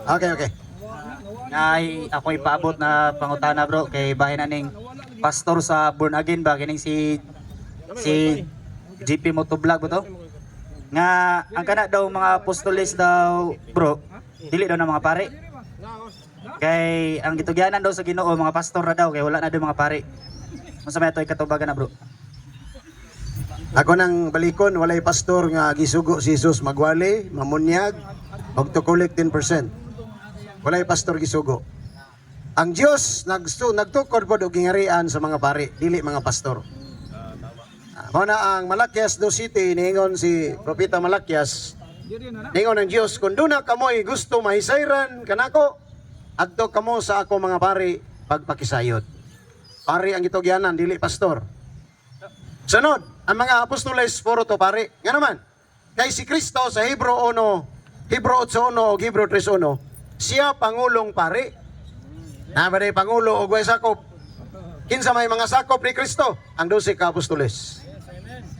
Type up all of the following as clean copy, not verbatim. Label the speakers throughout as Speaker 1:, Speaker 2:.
Speaker 1: Okay, okay.
Speaker 2: Ay ako ipaabot na pangutana bro kay bahin aning pastor sa Born Again ba kining si GP Motovlog ba to? Nga ang kana daw mga apostoles daw bro, dili daw na mga pare. Kay ang gitugyanan daw sa Ginoo mga pastor na daw kay wala na daw mga pare. Unsa may atoy katubagan na bro?
Speaker 1: Ako nang balikon, walay pastor nga gisugo si Jesus magwali, mamunyag, og to collect 10%. Walay pastor gisugo. Ang Dios nagtukod pod og gingarian sa mga pari, dili mga pastor. Mao na ang Malakias 2:7 niingon si propeta Malakias. Niingon ang Dios, kun duna kamoy gusto mahisayran kanako, adto kamo sa ako mga pari pagpakisayod. Pari ang gitugyanan, dili pastor. Sunod, ang mga apostoles puro to pare. Nga naman, kay si Kristo sa Hebro 8:1 o Hebro 3:1, siya pangulong pare. Nabaday pangulo og way sakop. Kinsa may mga sakop ni Kristo? Ang 12 ka apostoles.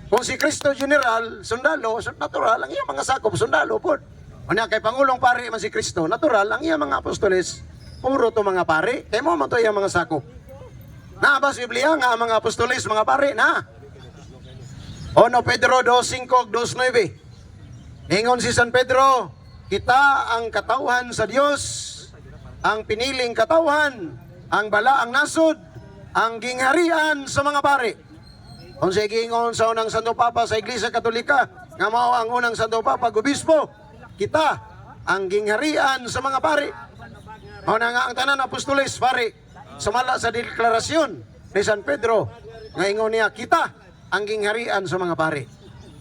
Speaker 1: Kung si Kristo general, sundalo, natural ang iyang mga sakop sundalo pod. Unya kay pangulong pare man si Kristo, natural ang iyang mga apostoles puro to mga pare. Kay mo man to iyang mga sakop. Naaba sa Biblia nga ang mga apostoles mga pare na. 1 Pedro 2:5, 2:9. Ningon si San Pedro, kita ang katawhan sa Dios, ang piniling katawhan, ang balaang nasod, ang gingharian sa mga pare. Kung sa gingon sa unang Santo Papa sa Iglesia Katolika, nga mao ang unang Santo Papa Obispo, kita ang gingharian sa mga pare. Mao na nga ang tanan apostoles pare, sumala sa deklarasyon ni San Pedro, nga ingon niya, kita ang gingharian sa mga pare.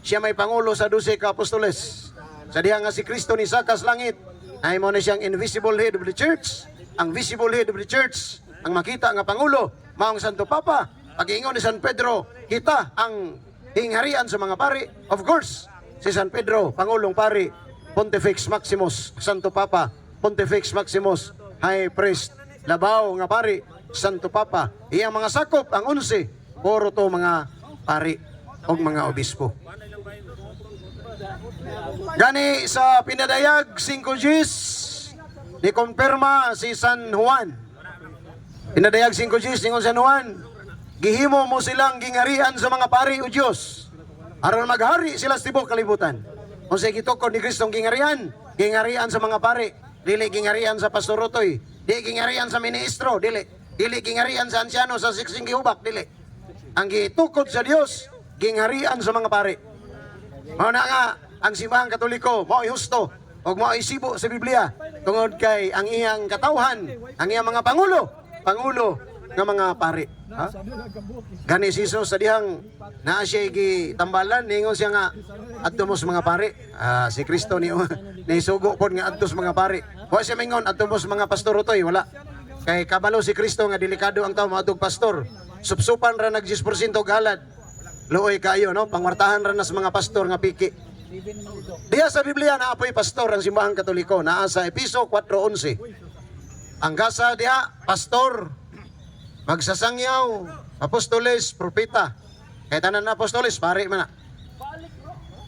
Speaker 1: Siya may pangulo sa 12 ka apostoles. Sa diha nga si Kristo ni sakas langit, ay mo na siyang invisible head of the church. Ang visible head of the church, ang makita nga pangulo, maong Santo Papa. Pag-ingon ni San Pedro, kita ang gingharian sa mga pare. Of course, si San Pedro, pangulong pare, Pontifex Maximus, Santo Papa, Pontifex Maximus, High Priest, labaw nga pare, Santo Papa. Iyang mga sakop, ang 11, puro to mga pari o mga obispo. Gani sa pinadayag 5 Gs, ni-confirma si San Juan. Pinadayag 5 Gs, ningon San Juan, gihimo mo silang gingarian sa mga pari o Diyos, aron maghari sila sa tibok kalibutan. Kung sa gitukod ni Kristong gingarian, gingarian sa mga pari, dili gingarian sa pastorutoy, dili gingarian sa ministro, dili gingarian sa ansyano, sa siksing gihubak, dili. Ang gitukod sa Dios, gingharian sa mga pare. Mao na nga ang simbahan Katoliko, mao husto ug mao isibo sa Biblia tungod kay ang iyang katawhan, ang iyang mga pangulo nga mga pare. Ha? Gani si Jesus sa dihang naa siya gitambalan, ningon siya nga adto mo sa mga pare. Si Kristo ni sugo pod nga adto sa mga pare. Wa siya mingon adto mo sa mga pastor utoy, wala. Kay kabalo si Kristo nga delikado ang tawo maadtog pastor. Supsupan ra nag 10% galad. Luoy kayo no, pangwartahan ra na sa mga pastor nga piki. Diya sa Biblia naapoy pastor ang simbahan Katoliko, naa sa Episo 4:11. Ang gasa diha pastor, magsasangyaw, apostoles, propeta. Kay tanan na apostoles pare man na.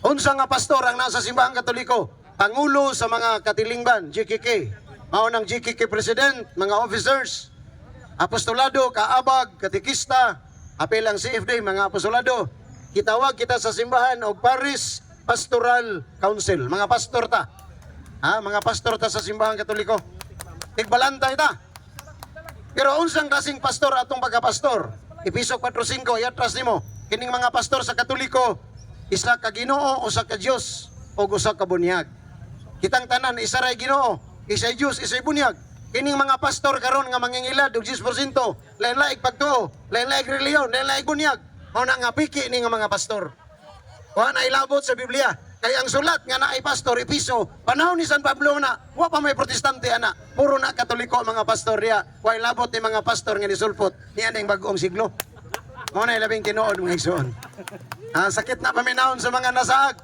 Speaker 1: Unsa nga pastor ang nasa simbahan Katoliko? Pangulo sa mga katilingban, GKK. Mao nang GKK president, mga officers, apostolado, kaabag, katikista, apel ang CFD, mga apostolado. Kitawag kita sa simbahan og Paris Pastoral Council. Mga pastor ta. Mga pastor ta sa simbahan Katoliko. Tigbalantay ta. Pero unsang kasing pastor atong pagkapastor? Episo 4:5 iatras nimo. Kining mga pastor sa Katoliko, isa ka Ginoo, usa ka Dios, o usa ka bunyag. Kitang tanan isa ra Ginoo, isa Dios, isa bunyag. Kining mga pastor karon nga mangingilad og 10%, lain-laing pagtuo, lain-laing reliyon, lain-laing bunyag. Mao na nga piki ni nga mga pastor. Wa na ilabot sa Biblia. Kay ang sulat nga naay pastor Episo, panahon ni San Pablo na, wa pa may protestante ana. Puro na Katoliko mga pastor diya. Wa ilabot ni mga pastor nga nisulpot niya ning bag-ong siglo. Mao na ilabing tinuod mga igsoon. Sakit na paminahon sa mga nasaag.